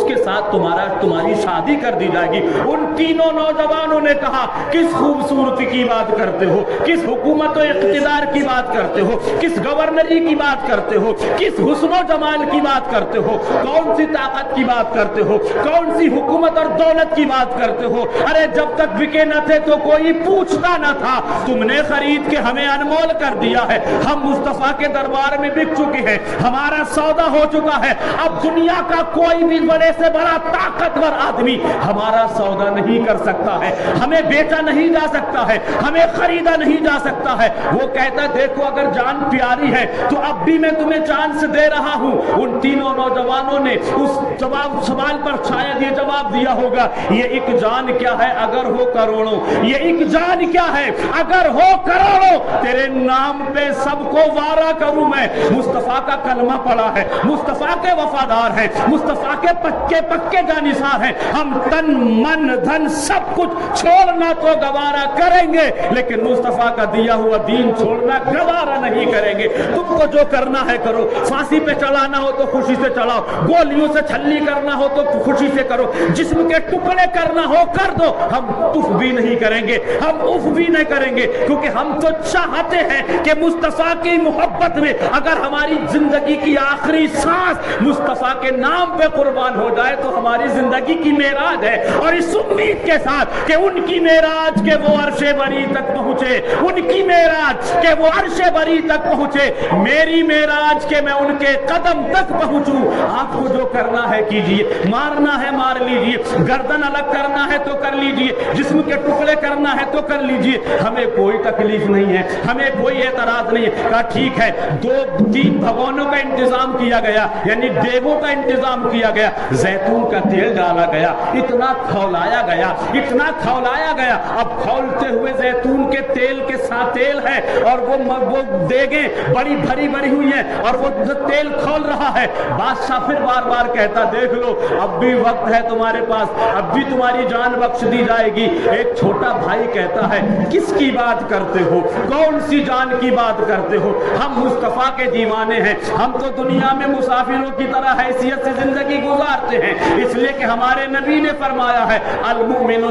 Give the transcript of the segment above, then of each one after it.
اس کے ساتھ تمہاری شادی کر دی جائے گی۔ ان تینوں نوجوانوں نے کہا کس خوبصورتی کی بات کرتے ہو، کس حکومت و اقتدار کی بات کرتے ہو، کس گورنری کی بات کرتے ہو، کس حسن و جمال کی بات کرتے ہو، کون سی طاقت کی بات کرتے ہو، کون سی حکومت اور دولت کی بات کرتے ہو؟ ارے جب تک بکے نہ تھے تو کوئی پوچھتا نہ تھا، تم نے خرید کے ہمیں انمول کر دیا ہے، ہم مصطفیٰ کے دربار میں بک چکے ہیں، ہمارا سودا ہو چکا ہے، اب دنیا کا کوئی بھی بڑے سے بڑا طاقتور آدمی ہمارا سودا نہیں کر سکتا ہے، ہمیں بیچا نہیں جا سکتا ہے، ہمیں خریدا نہیں جا سکتا ہے۔ وہ کہتا دیکھو اگر جان پیاری ہے تو اب بھی میں تمہیں چانس دے رہا ہوں۔ ان تینوں نوجوانوں نے اس سوال پر شاید یہ جواب دیا ہوگا، یہ ایک جان کیا ہے اگر ہو کروڑوں، یہ ایک جان کیا ہے اگر ہو کروڑوں، تیرے نام پہ سب کو وارا کروں میں۔ مصطفیٰ کا کلمہ پڑا ہے، مصطفیٰ کے وفادار ہیں، مصطفیٰ کے پکے جانثار ہیں، ہم تن من دھن سب کچھ چھوڑنا تو گوارا کریں گے، لیکن مصطفیٰ کا دیا ہوا دین چھوڑنا گوارا نہیں کریں گے۔ تم کو جو کرنا ہے کرو، پھانسی پہ چڑھانا ہو تو خوشی سے چڑھاؤ، گولیوں سے چھلی کرنا ہو تو خوشی سے کرو، جسم کے ٹکڑے کرنا ہو کر دو، ہم تف بھی نہیں کریں گے، ہم اف بھی نہیں کریں گے، کیونکہ ہم تو چاہتے ہیں کہ مصطفیٰ کی محبت میں اگر ہماری زندگی کی آخری سانس مصطفیٰ کے نام پہ قربان ہو جائے تو ہماری زندگی کی معراج ہے، اور اس امید کے ساتھ کہ ان کی معراج کے وہ عرش بری تک پہنچے، ان کی معراج کہ وہ عرش بری تک پہنچے، میری معراج کہ میں ان کے قدم تک پہنچوں۔ آپ کو جو کرنا ہے کیجئے، مارنا ہے مار لیجئے، گردن الگ کرنا ہے تو کر لیجئے، جسم کے ٹکڑے کرنا ہے تو کر لیجئے، ہمیں کوئی تکلیف نہیں ہے، ہمیں کوئی اعتراض نہیں ہے۔ کہا ٹھیک ہے، 2-3 بھگونوں کا انتظام کیا گیا، یعنی دیگوں کا انتظام کیا گیا، زیتون کا تیل ڈالا گیا، اتنا کھولایا گیا، اتنا کھولایا گیا، اب کھولتے ہوئے زیتون کے تیل کے ساتھ تیل ہے اور وہ دیگیں بڑی بھری بڑی ہوئی ہیں اور وہ تیل کھول رہا ہے۔ بادشاہ پھر بار بار کہتا دیکھ لو اب بھی وقت ہے تمہارے پاس، اب بھی تمہاری جان بخش دی جائے گی۔ ایک چھوٹا بھائی کہتا ہے کس کی بات کرتے ہو، کون سی جان کی بات کرتے ہو، ہم مصطفیٰ کے دیوانے ہیں، ہم تو دنیا میں مسافروں کی طرح حیثیت سے زندگی گزارتے ہیں، اس لیے کہ ہمارے نبی نے فرمایا ہے المؤمن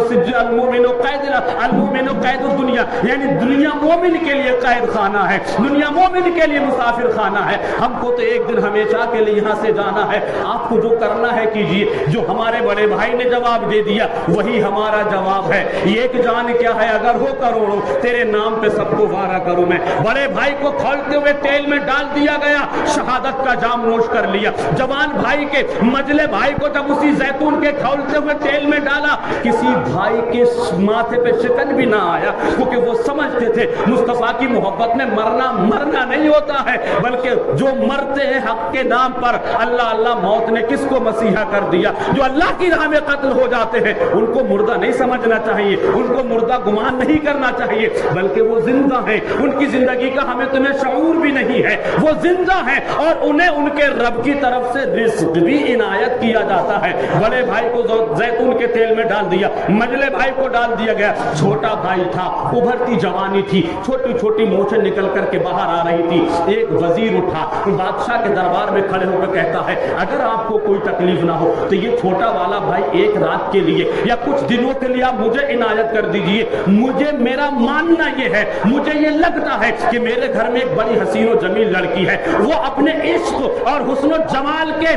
قید الدنیا، یعنی دنیا مومن کے لیے قید خانہ ہے، دنیا مومن کے لیے مسافر خانہ ہے، ہم کو تو ایک دن ہمیشہ کے لیے یہاں سے جانا ہے، آپ کو جو کرنا ہے کیجئے۔ جو ہمارے بڑے بھائی نے جواب دے دیا وہی ہمارا جواب ہے، یہ ایک جان کیا ہے اگر ہو کروڑوں، تیرے نام پہ سب کو وارا کروں میں۔ بڑے بھائی کو کھولتے ہوئے تیل میں ڈال دیا گیا، شہادت کا جام نوش کر لیا۔ جوان بھائی کے مجلے بھائی کو جب اسی زیتون کے کھولتے ہوئے تیل میں ڈالا، کسی بھائی کے ماتھے پہ شکن بھی نہ آیا، کیونکہ وہ سمجھتے تھے مصطفیٰ کی محبت میں مرنا نہیں ہوتا ہے، بلکہ جو مرتے ہیں حق کے نام پر، اللہ موت نے کس کو مسیحا کر دیا، جو اللہ کی راہ میں قتل ہو جاتے ہیں ان کو مردہ نہیں سمجھنا چاہیے، ان کو مردہ گمان نہیں کرنا چاہیے، بلکہ وہ زندہ ہیں، ان کی زندگی کا ہمیں تمہیں شعور بھی نہیں ہے، وہ زندہ ہیں اور انہیں ان کے رب کی طرف سے رزق بھی عنایت کیا جاتا ہے۔ بڑے بھائی کو زیتون کے تیل میں ڈال دیا، مجلے بھائی کو ڈال دیا گیا، چھوٹا بھائی تھا، ابھرتی جوانی تھی، چھوٹی چھوٹی مونچھیں نکل کر کے باہر آ رہی تھی۔ ایک وزیر اٹھا بادشاہ کے دربار میں کھڑے ہو کر کہتا ہے اگر آپ کو کوئی تکلیف نہ ہو تو یہ چھوٹا والا بھائی ایک رات کے لیے یا کچھ دنوں کے لیے آپ مجھے عنایت کر دیجئے، مجھے میرا ماننا یہ ہے، مجھے یہ لگتا ہے کہ میرے گھر میں ایک بڑی حسین و جمیل لڑکی ہے، وہ اپنے عشق اور حسن و جمال کے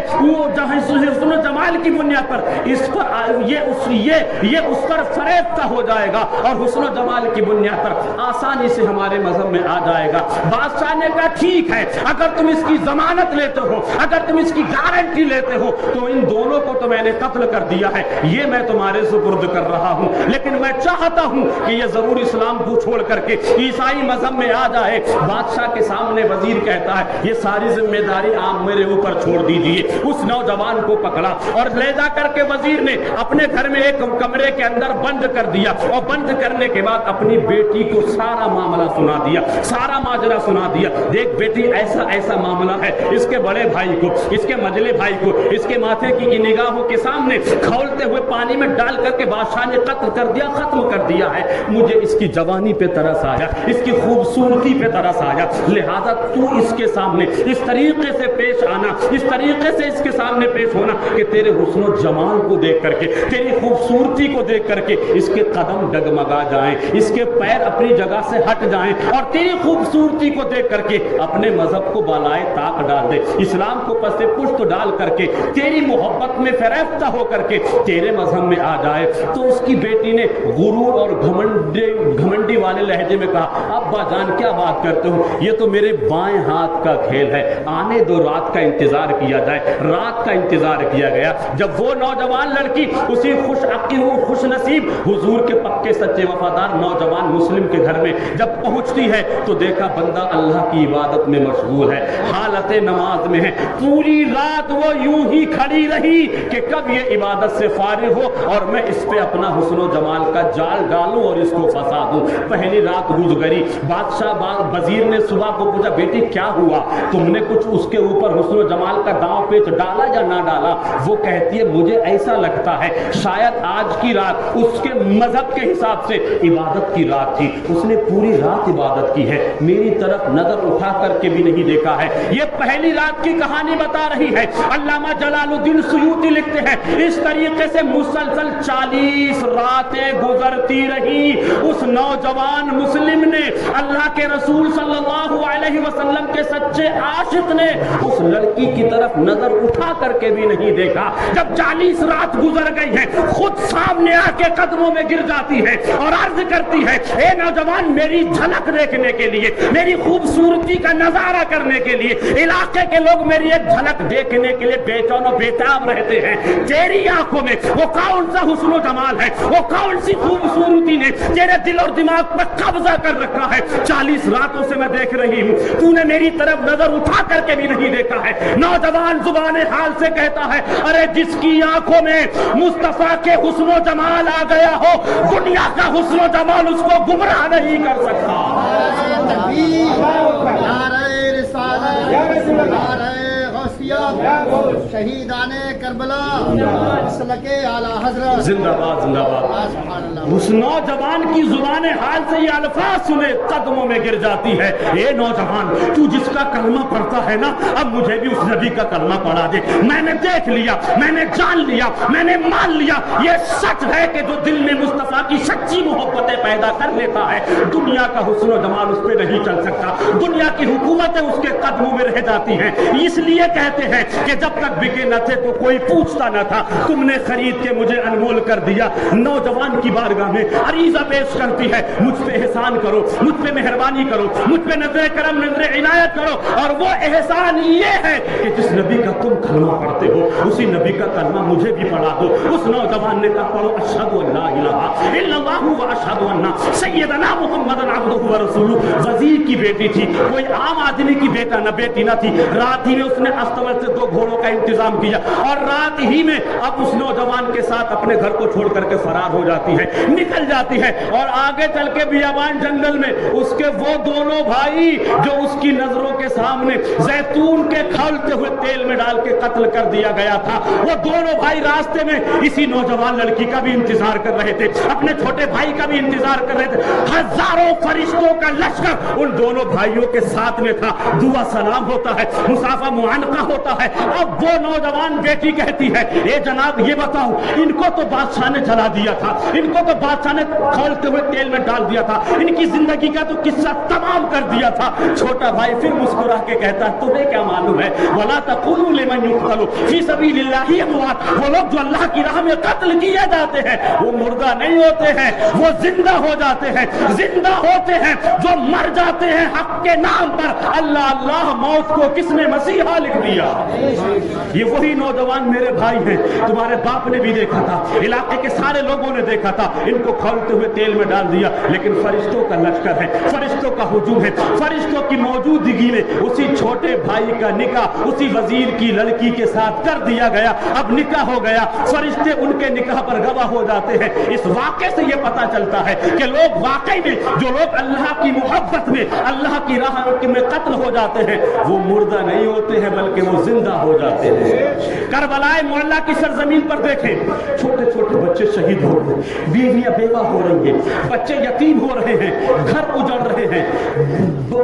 حسن و جمال کی بنیاد پر یہ اس پر فریفتہ ہو جائے گا اور حسن و جمال کی بنیاد پر آسانی سے ہمارے مذہب میں آ جائے گا۔ بادشاہ نے کہا ٹھیک ہے، اگر تم اس کی ضمانت لیتے ہو، اگر تم اس کی گارنٹی لیتے ہو تو ان دونوں کو تو میں نے قتل کر دیا ہے، یہ میں تمہارے سپرد کر رہا ہوں، لیکن میں چاہتا ہوں کہ یہ ضرور اسلام کو چھوڑ کر کے عیسائی مذہب میں آ جائے۔ بادشاہ کے سامنے وزیر کہتا ہے یہ ساری ذمہ داری آپ میرے اوپر چھوڑ دیجئے۔ اس نوجوان کو پکڑا اور لے جا کر کے وزیر نے اپنے گھر میں ایک کمرے کے اندر بند کر دیا، اور بند کرنے کے بعد اپنی بیٹی کو سارا معاملہ سنا دیا، سارا ماجرا معجزہ سنا دیا، دیکھ بیٹی ایسا ایسا معاملہ ہے، اس کے بڑے بھائی کو، اس کے مجلے بھائی کو، اس کے ماتھے کی نگاہوں کے سامنے کھولتے ہوئے پانی میں ڈال کر کے بادشاہ نے قتل کر دیا، ختم کر دیا ہے۔ مجھے اس کی جوانی پہ ترس آیا، اس کی خوبصورتی پہ ترس آیا، لہذا تو اس کے سامنے اس طریقے سے پیش آنا، اس طریقے سے اس کے سامنے پیش ہونا کہ تیرے حسن و جمال کو دیکھ کر کے، تیری خوبصورتی کو دیکھ کر کے اس کے قدم ڈگمگا جائیں، اس کے پیر اپنی جگہ سے ہٹ جائیں، اور تیری خوبصورتی کو دیکھ کر کے اپنے مذہب کو بالائے طاق ڈال دے، اسلام کو پس پشت ڈال کر کے تیری محبت میں فریفتہ ہو کر کے تیرے مذہب میں آ جائے۔ تو اس کی بیٹی نے غرور اور گھمنڈی والے لہجے میں کہا، ابا جان کیا بات کرتے ہو، یہ تو میرے بائیں ہاتھ کا کھیل ہے، آنے دو رات کا انتظار کیا جائے۔ رات کا انتظار کیا گیا، جب وہ نوجوان لڑکی اسی خوش عقل خوش نصیب حضور کے پکے سچے وفادار نوجوان مسلم کے گھر میں جب پہنچتی ہے تو دیکھا بندہ اللہ کی عبادت میں مشغول ہے، حالت نماز میں ہے۔ پوری رات وہ یوں ہی کھڑی رہی کہ کب یہ عبادت سے فارغ ہو اور میں اس پہ اپنا حسن و جمال کا جال ڈالوں اور اس کو پھنسا دوں۔ پہلی رات گزری، بادشاہ وزیر نے صبح کو پوچھا، بیٹی کیا ہوا، تم نے کچھ اس کے اوپر حسن و جمال کا داؤ پیچ ڈالا یا نہ ڈالا؟ وہ کہتی ہے مجھے ایسا لگتا ہے شاید آج کی رات اس کے مذہب کے حساب سے عبادت کی رات تھی، اس نے پوری رات عبادت کی ہے، میری طرف نظر اٹھا کر کے بھی نہیں دیکھا ہے۔ یہ پہلی رات کی کہانی بتا رہی ہے۔ علامہ جلال الدین سیوطی لکھتے ہیں اس طریقے سے مسلسل 40 راتیں گزرتی رہی، اس نوجوان مسلم نے، اللہ کے رسول صلی اللہ علیہ وسلم کے سچے عاشق نے اس لڑکی کی طرف نظر اٹھا کر کے بھی نہیں دیکھا۔ جب 40 رات گزر گئی ہے خود سامنے آ کے قدموں میں گر جاتی ہے اور عرض کرتی ہے، اے نوجوان میری جھلک دیکھنے کے لیے، میری خوبصورتی کا نظارہ کرنے کے لیے، علاقے کے لوگ میری ایک جھلک دیکھنے کے لیے بے چین و بےتاب رہتے ہیں، تیری آنکھوں میں وہ کون سا حسن و جمال ہے، وہ کون سی خوبصورتی نے تیرے دل اور دماغ پر قبضہ کر رکھا ہے؟ 40 راتوں سے میں دیکھ رہی ہوں، تو نے میری طرف نظر اٹھا کر کے بھی نہیں دیکھا ہے۔ نوجوان زبان حال سے کہتا ہے، ارے جس کی آنکھوں میں مصطفیٰ کے حسن و جمال آ گیا ہو، دنیا کا حسن و جمال اس کو گمراہ نہیں کر سکتا۔ شہیدان کربلا مسلک اعلی حضرت زندہ باد زندہ باد۔ اس نوجوان کی زبان حال سے یہ الفاظ سنے قدموں میں گر جاتی ہے، اے نوجوان تو جس کا کلمہ پڑھتا ہے نا، اب مجھے بھی اس نبی کا کلمہ پڑھا دے، میں نے دیکھ لیا، میں نے جان لیا، میں نے مان لیا، یہ سچ ہے کہ جو دل میں مصطفیٰ کی سچی محبتیں پیدا کر لیتا ہے دنیا کا حسن و جمال اس پہ نہیں چل سکتا، دنیا کی حکومتیں اس کے قدموں میں رہ جاتی ہیں۔ اس لیے کہتے ہیں کہ جب تک بکے نہ تھے تو کوئی پوچھتا نہ تھا، تم نے خرید کے مجھے انمول کر دیا۔ نوجوان کی بارگاہ میں عریضہ پیش کرتی ہے، مجھ پہ احسان کرو، مجھ پہ مہربانی کرو، مجھ پہ نظر کرم نظر عنایت کرو، اور وہ احسان یہ ہے کہ جس نبی کا تم کلمہ پڑھتے ہو اسی نبی کا کلمہ مجھے بھی پڑھا دو۔ اس نوجوان نے کہا، پڑھو اشہد ان لا الہ الا اللہ و اشہد ان سیدنا محمد عبدہ و رسولہ۔ وزیر کی بیٹی تھی، کوئی عام آدمی کی بیٹی نہ تھی۔ رات ہی میں اس نے استول سے 2 گھوڑوں کا انتظام کیا اور رات ہی میں اب اس نوجوان کے ساتھ اپنے گھر کو چھوڑ کر کے فرار ہو جاتی ہے، نکل جاتی ہے، اور آگے چل کے بیابان جنگل میں اس کے وہ دونوں بھائی جو اس کی نظروں کے سامنے زیتون کے کھولتے ہوئے تیل میں ڈال کے قتل کر دیا گیا تھا، وہ دونوں بھائی راستے میں اسی نوجوان لڑکی کا بھی انتظار کر رہے تھے، اپنے چھوٹے بھائی کا بھی انتظار کر رہے تھے۔ ہزاروں فرشتوں کا لشکر ان دونوں بھائیوں کے ساتھ میں تھا، دعا سلام ہوتا ہے، مسافہ معانقہ ہوتا ہے۔ اب وہ نوجوان بیٹی کہتی ہے، اے جناب یہ بتاؤ، ان کو تو بادشاہ نے جلا دیا تھا، ان کو تو بادشاہ نے کھولتے ہوئے تیل میں ڈال دیا تھا، ان کی زندگی کا تو قصہ تمام کر دیا تھا۔ چھوٹا بھائی پھر مسکرا کے کہتا ہے، تمہیں کیا معلوم ہے، وَلَا تَقُولُوا لِمَنْ يُقْتَلُ فِي سَبِيلِ اللَّهِ أَمْوَاتٌ، وہ لوگ جو اللہ کی راہ میں قتل کیے جاتے ہیں وہ مردہ نہیں ہوتے ہیں، وہ زندہ ہو جاتے ہیں، زندہ ہوتے ہیں جو مر جاتے ہیں حق کے نام پر۔ اللہ اللہ، موت کو کس نے مسیحا لکھ دیا؟ یہ وہی نوجوان میرے بھائی ہیں، تمہارے باپ نے بھی دیکھا تھا، علاقے کے سارے لوگوں نے دیکھا تھا، ان کو کھولتے ہوئے تیل میں ڈال دیا، لیکن فرشتوں کا لشکر ہے، فرشتوں کا ہجوم ہے، فرشتوں کی موجودگی میں اسی چھوٹے بھائی کا نکاح اسی وزیر کی لڑکی کے ساتھ کر دیا گیا۔ اب نکاح ہو گیا، فرشتے ان کے نکاح پر گواہ ہو جاتے ہیں۔ اس واقعے سے یہ پتا چلتا ہے کہ لوگ واقعی میں، جو لوگ اللہ کی محبت میں، اللہ کی راہ میں قتل ہو جاتے ہیں، وہ مردہ نہیں ہوتے ہیں بلکہ وہ زندہ ہو جاتے ہیں۔ کربلائے معلیٰ کی سرزمین پر دیکھیں، چھوٹے چھوٹے بچے شہید ہو رہے ہیں، بیویاں بیوہ ہو رہی ہیں، بچے یتیم ہو رہے ہیں، گھر اجڑ رہے ہیں،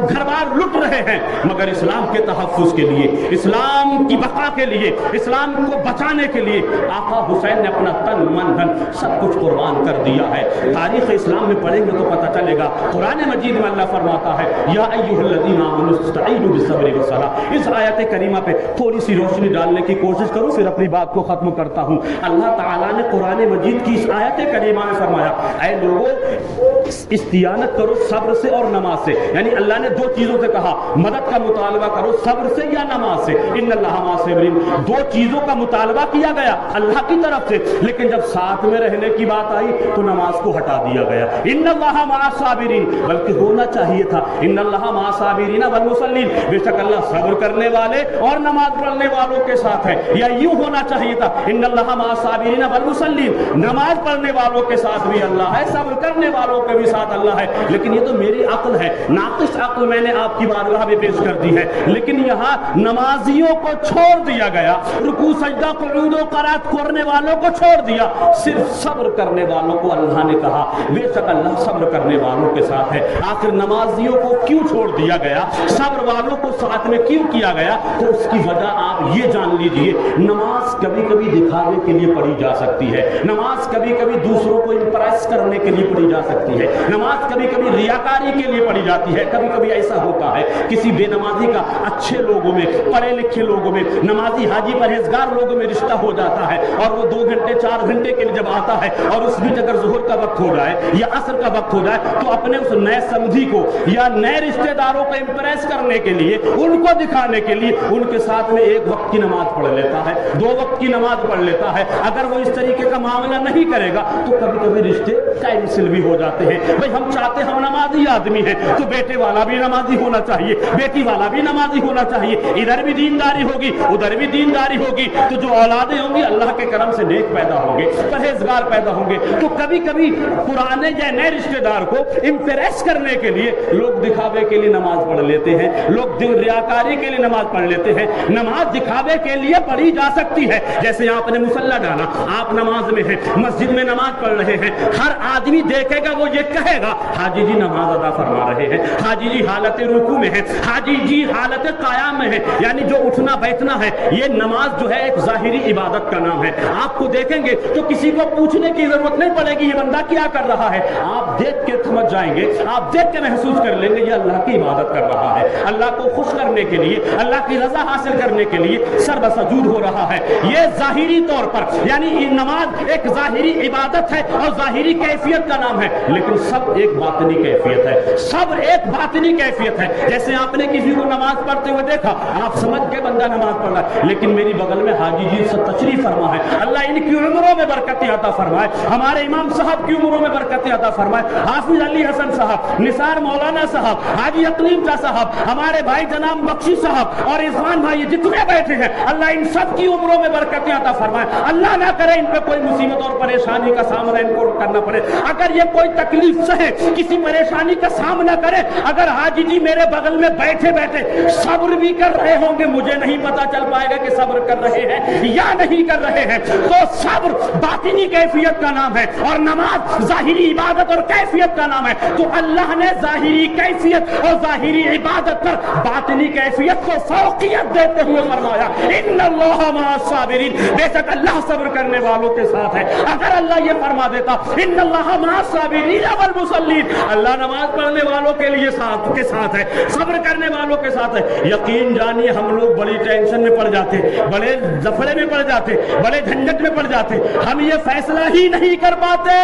گھر بار لٹ رہے ہیں، مگر اسلام کے تحفظ کے لیے، اسلام کی بقا کے لیے، اسلام کو بچانے کے لیے آقا حسین نے اپنا تن من دھن سب کچھ قربان کر دیا ہے۔ تاریخ اسلام میں پڑھیں گے تو پتہ چلے گا۔ قرآن مجید میں اللہ فرماتا ہے یا ایھا الذین آمنوا استعینوا بالصبر والصلاۃ۔ اس آیت کریمہ پہ تھوڑی سی روشنی ڈالنے کی کوشش کروں، پھر اپنی بات کو ختم کرتا ہوں۔ اللہ تعالیٰ نے قرآن مجید کی اس آیت کریمہ میں فرمایا اے لوگوں استعانت کرو صبر سے اور نماز سے، یعنی اللہ نے دو چیزوں سے کہا، مدد کا مطالبہ کرو صبر سے یا نماز سے۔ ان اللہ مع الصابرین، دو چیزوں کا مطالبہ کیا گیا اللہ کی طرف سے، لیکن جب ساتھ میں رہنے کی بات آئی تو نماز کو ہٹا دیا گیا۔ ان اللہ مع الصابرین، بلکہ ہونا چاہیے تھا ان اللہ مع الصابرین والمصلین، بے شک اللہ صبر کرنے والے اور نماز پڑھنے والوں کے ساتھ ہے، یا یوں ہونا چاہیے تھا ان اللہ مع الصابرین والمصلین، نماز پڑھنے والوں کے ساتھ بھی اللہ ہے، صبر کرنے والوں کے بھی ساتھ اللہ ہے۔ لیکن یہ تو میری عقل ہے، ناقص عقل میں نے آپ کی بارگاہ میں پیش کر دی ہے، لیکن یہاں نمازیوں کو چھوڑ دیا گیا، رکوع سجدہ قعود و قرات کرنے والوں کو چھوڑ دیا، صرف صبر کرنے والوں کو اللہ نے کہا، بے شک اللہ صبر کرنے والوں کے ساتھ ہے۔ آخر نمازیوں کو کیوں چھوڑ دیا گیا، صبر والوں کو ساتھ میں کیوں کیا گیا؟ تو اس کی وجہ آپ یہ جان لیجئے، نماز کبھی کبھی دکھاوے کے لیے پڑھی جا سکتی ہے، نماز کبھی کبھی دوسروں کو امپریس کرنے کے لیے پڑھی جا سکتی ہے، نماز کبھی کبھی ریاکاری کے لیے پڑھی جاتی ہے۔ کبھی کبھی ایسا ہوتا ہے کسی بے نمازی کا اچھے لوگوں میں، پڑھے لکھے لوگوں میں، نمازی حاجی پرہیزگار لوگوں میں رشتہ ہو جاتا ہے، اور وہ 2 گھنٹے 4 گھنٹے کے لیے جب آتا ہے اور اس بیچ اگر ظہر کا وقت ہو جائے یا عصر کا وقت ہو جائے تو اپنے اس نئے سمجھی کو یا نئے رشتہ داروں کو امپریس کرنے کے لیے، ان کو دکھانے کے لیے ان کے ساتھ میں 1 وقت کی نماز پڑھ لیتا ہے، 2 وقت کی نماز پڑھ لیتا ہے۔ اگر وہ اس طریقے کا معاملہ نہیں کرے گا تو کبھی کبھی رشتے کینسل بھی ہو جاتے ہیں۔ بھئی ہم چاہتے ہم نمازی آدمی ہیں تو بیٹے والا بھی نمازی ہونا چاہیے، بیٹی والا بھی نمازی ہونا چاہیے، ادھر بھی دینداری ہوگی ادھر بھی دینداری ہوگی تو جو اولادیں ہوں گی اللہ کے کرم سے نیک پیدا ہوں گے، پرہیزگار پیدا ہوں گے۔ تو کبھی کبھی پرانے یا نئے رشتہ دار کو امپریس کرنے کے لیے لوگ دکھاوے کے لیے نماز پڑھ لیتے ہیں، لوگ ریاکاری کے لیے نماز پڑھ لیتے ہیں۔ نماز دکھاوے کے لیے پڑھی جا سکتی ہے، جیسے آپ نے مصلی ڈالا، آپ نماز میں ہیں، مسجد میں نماز پڑھ رہے ہیں، ہر آدمی دیکھے گا وہ یہ کہے گا حاجی جی نماز ادا فرما رہے ہیں، حاجی جی حالت رکوع میں ہیں، حاجی جی حالت قیام میں ہیں، یعنی جو اٹھنا بیٹھنا ہے یہ نماز جو ہے ایک ظاہری عبادت کا نام ہے۔ آپ کو دیکھیں گے تو کسی کو پوچھنے کی ضرورت نہیں پڑے گی یہ بندہ کیا کر رہا ہے، آپ دیکھ کے سمجھ جائیں گے، آپ دیکھ کے محسوس کر لیں گے یہ اللہ کی عبادت کر رہا ہے، اللہ کو خوش کرنے کے لیے، اللہ کی رضا حاصل کرنے کے لیے سر بسجود ہو رہا ہے۔ یہ ظاہری طور پر یعنی نماز ایک ظاہری عبادت ہے اور ظاہری کیفیت کا نام ہے، لیکن سب ایک باطنی کیفیت ہے، سب ایک باطنی کیفیت ہے۔ جیسے آپ نے کسی کو نماز پڑھتے ہوئے دیکھا، آپ سمجھ کے بندہ نماز پڑھ رہا ہے، لیکن میری بغل میں حاجی جی سے تشریف فرما ہے، اللہ ان کی عمروں میں برکتیں عطا فرمائے، ہمارے امام صاحب کی عمروں میں برکتیں عطا فرمائے، حافظ علی حسن صاحب، نثار مولانا صاحب، حاجی اقلیم شاہ صاحب، ہمارے بھائی جناب بخشی صاحب اور عثمان بھائی جتنے بیٹھے ہیں، اللہ ان سب کی عمروں میں برکتیں عطا فرمائے۔ اللہ نہ کرے ان پہ کوئی مصیبت اور پریشانی کا سامنا ان کو کرنا پڑے، اگر یہ کوئی تکلیف سہے، کسی پریشانی کا سامنا کرے، اگر حاجی جی میرے بغل میں بیٹھے بیٹھے صبر بھی کر رہے ہوں گے، مجھے نہیں پتا چل پائے گا کہ صبر کر رہے ہیں یا نہیں کر رہے ہیں، تو صبر باطنی کیفیت کا نام ہے اور نماز ظاہری عبادت اور کیفیت کا نام ہے۔ تو اللہ نے ظاہری کیفیت اور ظاہری عبادت پر باطنی کیفیت کو فوقیت دیتے ہوئے فرمایا ان اللہ مع الصابرین، بے شک اللہ صبر کرنے والوں کے ساتھ ہے۔ اگر اللہ یہ فرما دیتا ان اللہ مع الصابرین والمصلین، اللہ نماز پڑھنے والوں کے لیے ساتھ ہے، صبر کرنے والوں کے ساتھ ہے، یقین جانیے ہم لوگ بڑی ٹینشن میں پڑ جاتے، بڑے زفڑے میں پڑ جاتے، بڑے جھنجٹ میں پڑ جاتے، ہم یہ فیصلہ ہی نہیں کر پاتے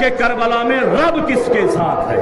کہ کربلا میں رب کس کے ساتھ ہے،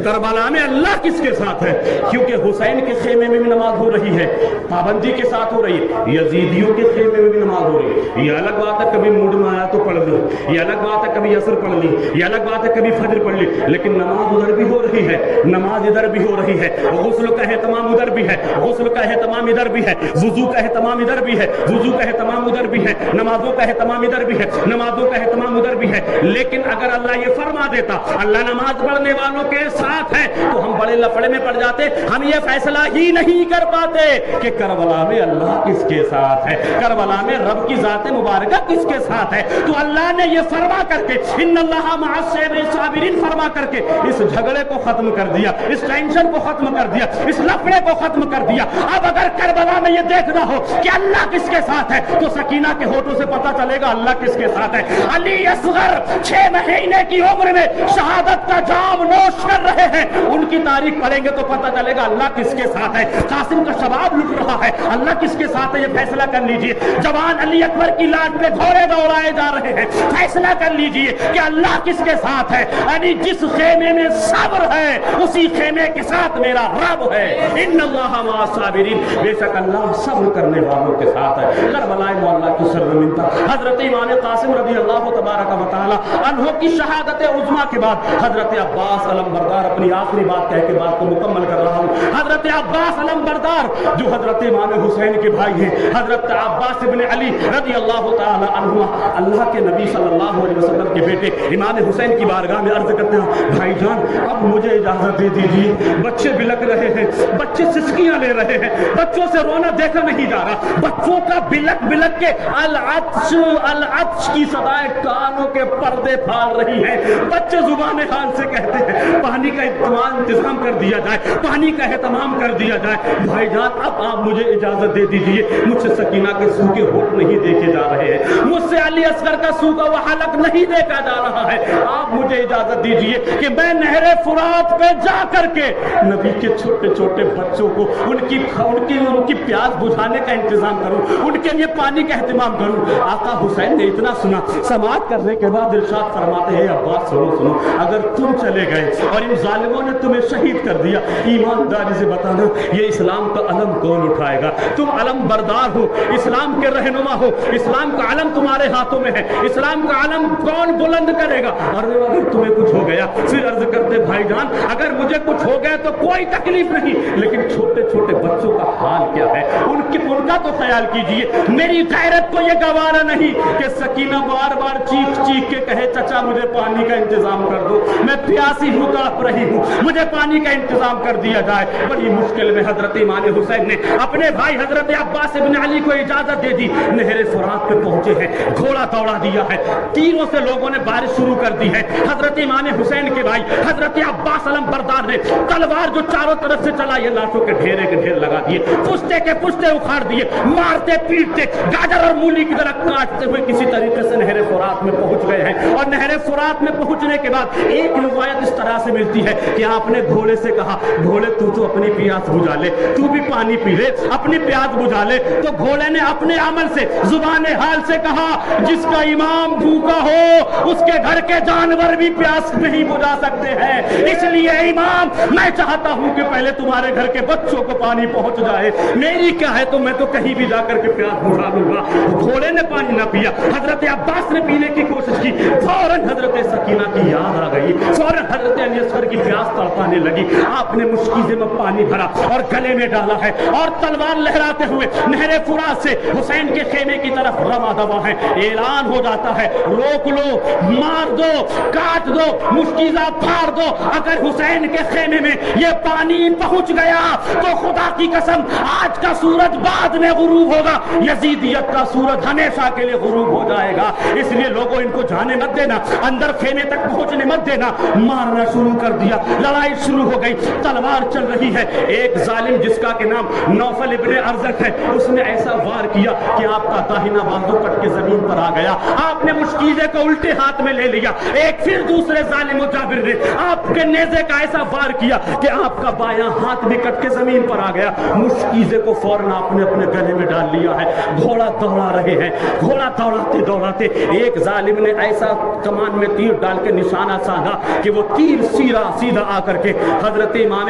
کربلا میں اللہ کس کے ساتھ ہے، کیونکہ حسین کے خیمے میں بھی نماز ہو رہی ہے، پابندی پابندی کے ساتھ ہو رہی ہے. یزیدیوں کے خیمے میں بھی نماز ہو رہی ہے. یہ الگ بات ہے کبھی موڈ میں آیا تو پڑھ لی, یہ الگ بات ہے کبھی عصر پڑھ لی, یہ الگ بات ہے کبھی فجر پڑھ لی, لیکن نماز ادھر بھی ہو رہی ہے, نماز ادھر بھی ہو رہی ہے, غسل کا اہتمام ادھر بھی ہے, غسل کا اہتمام ادھر بھی ہے, وضو کا اہتمام ادھر بھی ہے, وضو کا اہتمام ادھر بھی ہے, نمازوں کا اہتمام ادھر بھی ہے, نمازوں کا اہتمام ادھر بھی ہے. لیکن اگر اللہ یہ فرما دیتا اللہ نماز پڑھنے والوں کے ساتھ ہے تو ہم بڑے لفڑے میں پڑ جاتے. ہم یہ فیصلہ ہی نہیں کر پاتے کہ کربلا میں اللہ کس کے ساتھ ہے, کربلا میں رب کی ذات مبارکہ کس کے ساتھ ہے. تو اللہ نے یہ فرما کر کے ان اللہ مع الصابرین فرما کر کے اس جھگڑے کو ختم کر دیا, اس ٹینشن کو ختم کر دیا, اس لفڑے کو ختم کر دیا. اب اگر کربلا میں یہ دیکھنا ہو کہ اللہ کس کے ساتھ ہے تو سکینہ کے ہونٹوں سے پتہ چلے گا اللہ کس کے ساتھ ہے. علی اصغر 6 مہینے کی عمر میں شہادت کا جام نوش کر رہے ہیں, ان کی تاریخ پڑھیں گے تو پتہ چلے گا اللہ کس کے ساتھ ہے. قاسم کا شباب لٹ رہا ہے, اللہ کس کے ساتھ ہے یہ فیصلہ کر لیجئے. جوان علی اکبر کی لاٹ پہ گھوڑے دوڑائے جا رہے ہیں, فیصلہ کر لیجئے کہ اللہ کس کے ساتھ ہے. یعنی جس خیمے میں صبر ہے اسی خیمے کے ساتھ میرا رب ہے. ان اللہ مع الصابرین, بے شک اللہ صبر کرنے والوں کے ساتھ ہے. کربلا معلیٰ کی سرزمین تھا. حضرت امام قاسم رضی اللہ تبارک و تعالی عنہ کی شہادت عظمیٰ کے بعد حضرت عباس علم بردار, اپنی آخری بات کہہ کے بات کو مکمل کر رہا ہوں. حضرت عباس علم بردار جو حضرت امام حسین کے بھائی ہیں, حضرت عباس ابن علی رضی اللہ تعالی عنہ اللہ کے نبی صلی اللہ علیہ وسلم کے بیٹے امام حسین کی بارگاہ میں عرض کرتے ہیں بھائی جان اب مجھے اجازت دے دیجیے, بچے بلک رہے ہیں, بچے سسکیاں لے رہے ہیں, بچوں سے رونا دیکھا نہیں جا رہا, بچوں کا بلک بلک کے العطش العطش کی صدائیں کانوں کے پردے پھاڑ رہی ہیں. بچے زبان حال سے کہتے ہیں پانی کا انتظام کر دیا جائے, پانی کا اہتمام کر دیا جائے. بھائی جان اب آپ مجھے اجازت دے دیجیے, مجھ سے سکینہ کے سوکھے ہونٹ نہیں دیکھے جا رہے ہیں, مجھ سے علی اصغر کا سوکھا ہوا حلق نہیں دیکھا جا رہا ہے. آپ مجھے اجازت دیجیے کہ میں نہر فرات پہ جا کر کے نبی کے چھوٹے چھوٹے بچوں کو ان کی پیاس بجھانے کا انتظام کروں, ان کے لیے پانی کا اہتمام کروں. آقا حسین نے اتنا سنا, سماعت کرنے کے بعد ارشاد فرماتے ہیں عباس سنو, اگر تم چلے گئے اور ان ظالموں نے تمہیں شہید کر دیا, ایمانداری سے بتانا یہ اسلام کا علم کون اٹھائے گا؟ تم علم بردار ہو, اسلام کے رہنما ہو, اسلام کا علم تمہارے ہاتھوں میں ہے, اسلام کا علم کون بلند کرے گا؟ اور اگر تمہیں کچھ ہو گیا, پھر عرض کرتے بھائی جان اگر مجھے کچھ ہو گیا تو کوئی تکلیف نہیں, لیکن چھوٹے چھوٹے بچوں کا حال کیا ہے, ان کا تو خیال کیجئے. میری غیرت کو یہ گوارا نہیں کہ سکینہ بار بار چیخ چیخ کے کہے چچا مجھے پانی کا انتظام کر دو, میں پیاسی ہوں, تڑپ رہی ہوں, مجھے پانی کا انتظام کر دیا جائے. بڑی مشکل میں حضرت امام حسین نے اپنے بھائی حضرت عباس ابن علی کو اجازت دے دی. نہر فرات پہ پہنچے ہیں, گھوڑا دوڑا دیا ہے, تیروں سے لوگوں نے بارش شروع کر دی ہے. حضرت امام حسین کے بھائی حضرت عباس علم بردار نے تلوار جو چاروں طرف سے چلا یہ لاشوں کے ڈھیرے کے ڈھیر لگا دیے, پشتے کے پشتے اکھاڑ دیے, مارتے پیٹتے گاجر اور مولی کی طرح کاٹتے ہوئے کسی طریقے سے نہر فرات میں پہنچ گئے ہیں. اور نہر فرات میں پہنچنے کے بعد ایک روایت اس طرح سے ملتی ہے کہ آپ نے گھوڑے سے کہا گھوڑے تو اپنی پیاس بجھا لے, تو بھی پانی پی لے, اپنی پیاس بجھا لے. تو گھوڑے نے اپنے عمل سے زبان حال سے کہا جس کا امام بھوکا ہو اس کے گھر کے جانور بھی پیاس نہیں بجھا سکتے ہیں, اس لیے امام میں چاہتا ہوں کہ پہلے تمہارے گھر کے بچوں کو پانی پہنچ جائے, میری کیا ہے تو میں تو کہیں بھی جا کر کے پیاس بجھا لوں گا. گھوڑے نے پانی نہ پیا, حضرت عباس نے پینے کی کوشش کی, فوراً حضرت سکینہ کی یاد آ گئی, فوراً حضرت علی اصغر کی پیاس تڑپانے لگی. آپ نے مشکیزے میں پانی بھرا اور گلے میں ڈالا ہے اور تلوار لہراتے ہوئے نہر فرات سے حسین کے خیمے کی طرف رواں دوا ہے. اعلان ہو جاتا ہے روک لو, مار دو, کاٹ دو, مشکیزہ پھاڑ دو. اگر حسین کے خیمے میں یہ پانی پہنچ گیا تو خدا کی قسم آج کا سورج بعد میں غروب ہوگا, یزیدیت کا سورج ہمیشہ کے لیے غروب ہو جائے گا. اس لیے لوگوں ان کو جانے مت دینا, اندر خیمے تک پہنچنے مت دینا. مارنا شروع کر دیا, لڑائی شروع ہو گئی, تلوار چل رہی ہے. ایک ظالم جس کا کہ نام نوفل ابن ارزق ہے, اس نے ایسا وار کیا کہ آپ کا داہنا بازو کٹ کے زمین پر آ گیا. آپ نے مشکیزے کو الٹے ہاتھ میں لے لیا. ایک پھر دوسرے ظالم و جابر نے آپ کے نیزے کا ایسا وار کیا کہ آپ کا بایاں ہاتھ بھی کٹ کے زمین پر آ گیا. مشکیزے کو فوراً آپ نے اپنے گلے میں ڈال لیا ہے. گھوڑا دوڑا رہے ہیں, گھوڑا دوڑاتے دوڑاتے ایک ظالم نے ایسا کمان میں تیر ڈال کے نشانہ ساندھا کہ وہ تیر سیدھا آ کر کے حضرت امام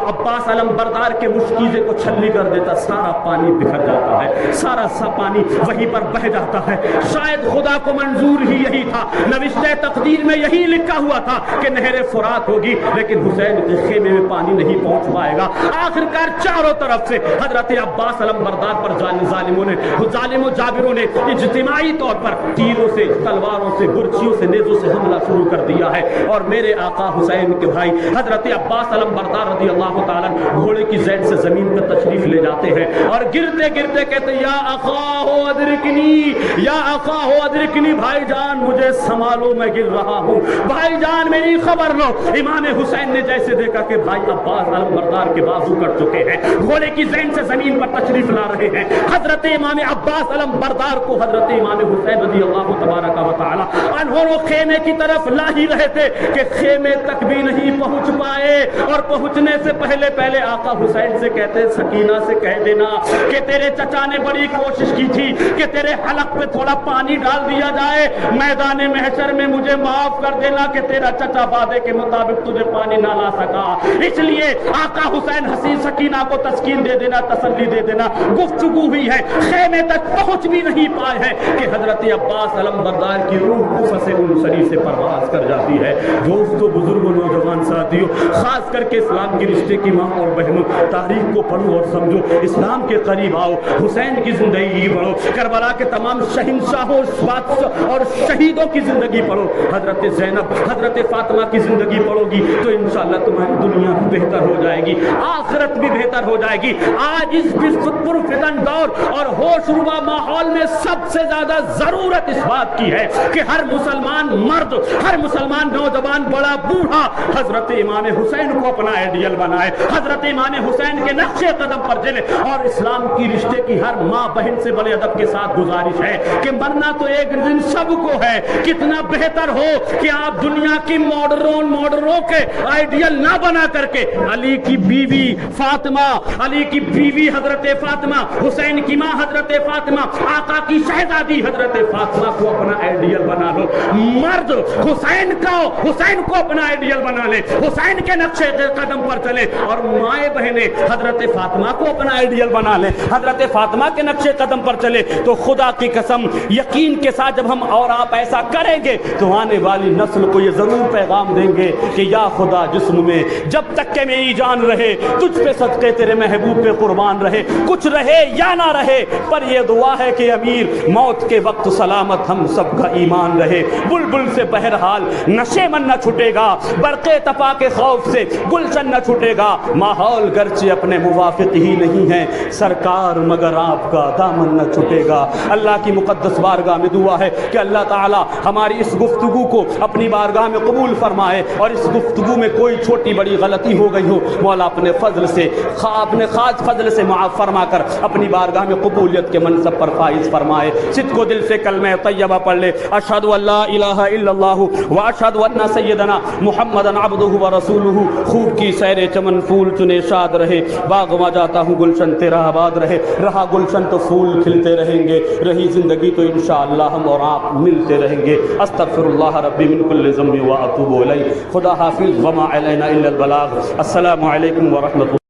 عباس علم بردار کے مشکیزے کو چھلنی کر دیتا. سارا پانی بکھر جاتا ہے, سارا پانی وہیں پر بہ جاتا ہے. شاید خدا کو منظور ہی یہی تھا, نوشتہ تقدیر میں یہی لکھا ہوا تھا کہ نہر فرات ہوگی, لیکن حسین کے خیمے میں پانی نہیں پہنچ پائے گا. آخرکار چاروں طرف سے حضرت عباس علم بردار پر ظالم و جابروں نے اجتماعی طور پر تیروں سے, تلواروں سے, گرچیوں سے, نیزوں سے حملہ شروع کر دیا ہے. اور میرے آقا حسین کے بھائی حضرت عباس علم بردار رضی اللہ تعالیٰ گھوڑے کی زید سے زمین پر تشریف لے جاتے ہیں اور گرتے گرتے کہتے یا آقا ہو ادرکنی, یا آقا ہو ادرکنی, بھائی جان مجھے سنبھالو میں گر رہا ہوں, بھائی جان میری خبر لو. امام حسین نے جیسے دیکھا کہ بھائی عباس علم بردار کے بازو کٹ چکے ہیں, گھوڑے کی زین سے زمین پر تشریف لا رہے ہیں, حضرت امام عباس علم بردار کو حضرت امام حسین رضی اللہ تبارک و تعالی انہوں خیمے کی طرف لا ہی رہے تھے کہ خیمے تک بھی نہیں پہنچ پائے. اور پہنچنے سے پہلے آقا حسین سے کہتے سکینہ سے کہہ دینا کہ تیرے چچا نے بڑی کوشش کی تھی کہ تیرے حلق پہ تھوڑا پانی ڈال دیا جائے, میدان محشر میں مجھے معاف کر دینا کہ تیرا چچا وعدے کے مطابق تجھے پانی نہ لا سکا. اس لیے آقا حسین حسین سکینہ کو تسکین دے دینا, تسلی دے دینا. گفتگو ہوئی ہے, خیمے تک پہنچ بھی نہیں پائے ہیں کہ حضرت عباس علم بردار کی روح قفص انصری سے پرواز کر جاتی ہے. دوستو, بزرگوں, نوجوان ساتھیوں, خاص کر کے اسلام کے رشتے کی ماں اور بہنوں, تاریخ کو پڑھو اور سمجھو, اسلام کے قریب آؤ, حسین کی زندگی پڑھو, کربلا کے تمام شہنشاہوں اور شہیدوں کی زندگی پڑھو, حضرت زینب, حضرت فاطمہ کی زندگی پڑھو گی تو انشاءاللہ تمہاری دنیا بھی بہتر ہو جائے گی, آخرت بھی بہتر ہو جائے گی. آج اس پرفتن دور اور ہوش ربا ماحول میں سب سے زیادہ ضرورت اس بات کی ہے کہ ہر مسلمان مرد, ہر مسلمان نوجوان, بڑا بوڑھا حضرت امام حسین کو اپنا آئیڈیل بنائے, حضرت امام حسین کے نقش قدم پر چلے. اور اسلام کی رشتے کی ہر ماں بہن سے بڑے ادب کے ساتھ گزارش ہے کہ مرنا تو ایک دن سب کو ہے, کتنا بہتر ہو کہ آپ دنیا کی ماڈروں کے آئیڈیل نہ بنا کر کے علی کی بیوی فاطمہ, علی کی بیوی حضرت فاطمہ, حسین کی ماں حضرت فاطمہ, آقا کی شہزادی حضرت فاطمہ کو اپنا آئیڈیل بنا لو. مرد حسین کو اپنا آئیڈیل بنا لے, حسین کے نقشے قدم پر چلے, اور مائیں بہنیں حضرت فاطمہ کو اپنا آئیڈیل بنا لے, حضرت فاطمہ کے نقشے قدم پر چلے. تو خدا کی قسم یقین کے ساتھ جب ہم اور آپ ایسا کریں گے تو آنے والی نسل کو یہ ضرور پیغام دیں گے کہ یا خدا جسم میں جب تک کہ میری جان رہے تجھ پہ صدقے تیرے محبوب پہ قربان رہے, کچھ رہے یا نہ رہے, پر یہ دعا ہے کہ امیر موت کے وقت سلامت ہم سب کا ایمان رہے. بلبل سے بہرحال نشے من نہ چھٹے گا, برقے تپا کے خوف سے گلشن نہ چھٹے گا, ماحول گرچہ اپنے موافق ہی نہیں ہے سرکار مگر آپ کا دامن نہ چھٹے گا. اللہ کی مقدس بارگاہ میں دعا ہے کہ اللہ تعالی ہماری اس گفتگو کو اپنی بارگاہ میں قبول فرمائے, اور اس گفتگو میں کوئی چھوٹی بڑی غلطی ہو گئی ہو مولا اپنے فضل سے, اپنے خاص فضل سے معاف فرما کر اپنی بارگاہ میں قبولیت کے منصب پر فائز فرمائے. صدق و دل سے کلمہ طیبہ پڑھ لے, اشہد ان لا الہ الا اللہ واشہد ان سیدنا محمدًا عبدہ ورسولہ. خوب کی سیر چمن پھول چنے شاد رہے, باغ میں جاتا ہوں گلشن تیرا آباد رہے. رہا گلشن تو پھول کھلتے رہیں گے, رہی زندگی تو انشاءاللہ ہم اور آپ ملتے رہیں گے. استغفر اللہ ربی من کل ذنب واتوب الیہ. خدا حافظ وما علینا الا البلاغ. السلام علیکم ورحمۃ اللہ.